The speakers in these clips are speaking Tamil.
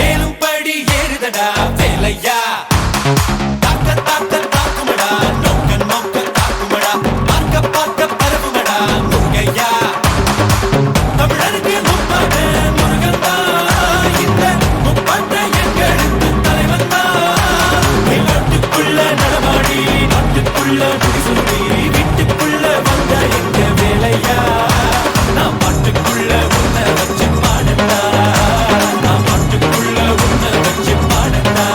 மேலும் படி ஏறுதடா வேலையா தாக்க தாக்க தாக்குமடா நோக்க நோக்க தாக்குமடா பார்க்க பார்க்க பரவுமடா முருகையா தமிழருக்கு முப்பாட்டு முருகன் தான் இந்த முப்பாட்டை எங்களுக்கு தலைவன் தான் நாட்டுக்குள்ள நடமாடி நாட்டுக்குள்ள முடிசூடி வீட்டுக்குள்ள வந்த எங்க வேலையா நான் பாட்டுக்குள்ள உன்னை வச்சு பாடட்டா நான் பாட்டுக்குள்ள உன்னை வச்சு பாடட்டா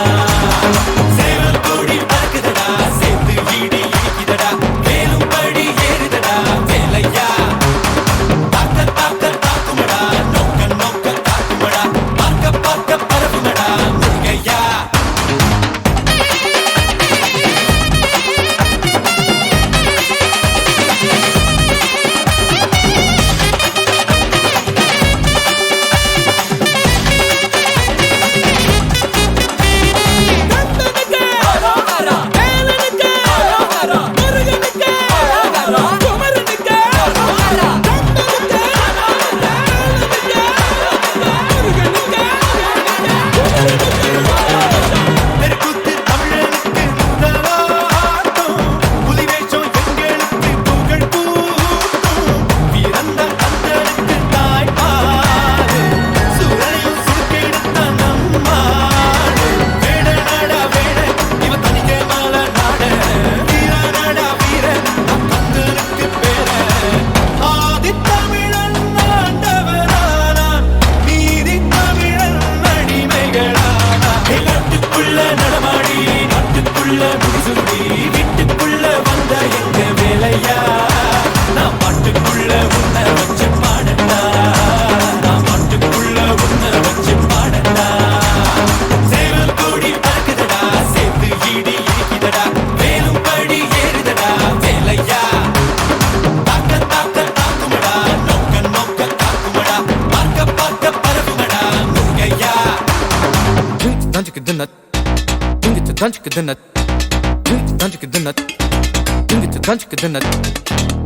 சேவல் கோடி பறக்குதடா சேர்த்து ஈடி இடிக்குதடா மேலும் படி ஏறுதடா வேலையா தாக்க தாக்க தாக்குமடா நோக்க நோக்க தாக்குமடா பார்க்க பார்க்க பரவுமடா முருகையா தெருக்கூத்து தமிழனுக்கு முதலாட்டம் புலிவேஷம் எங்களுக்கு புகழ் கூட்டும் வீரந்த கந்தனுக்கு தாய்ப்பாடு சூரனையும் சுருக்கெடுத்த நம்மாடு வேட நாடா வேட இவ தனிக்கே மால நாட வீர நாடா வீர கந்தனுக்கு பேர ஆதி தமிழன் ஆண்டவரானான் நீதி தமிழன் அடிமைகளானா நாட்டுக்குள்ள நடமாடி நாட்டுக்குள்ள முடிசூடி வீட்டுக்குள்ள வந்த எங்க வேலையா நான் பாட்டுக்குள்ள உன்னை வச்சு பாடட்டா நான் பாட்டுக்குள்ள உன்னை வச்சு பாடட்டா சேவல் கோடி பறக்குதடா சேர்த்து ஈடி இடிக்குதடா மேலும் படி ஏறுதடா வேலையா தாக்க தாக்க தாக்குமடா நோக்க நோக்க தாக்குமடா பார்க்க பார்க்க பரவுமடா முருகையா Tanjik the nut, ding it to tanjik the nut, ding it to tanjik the nut, ding it to tanjik the nut.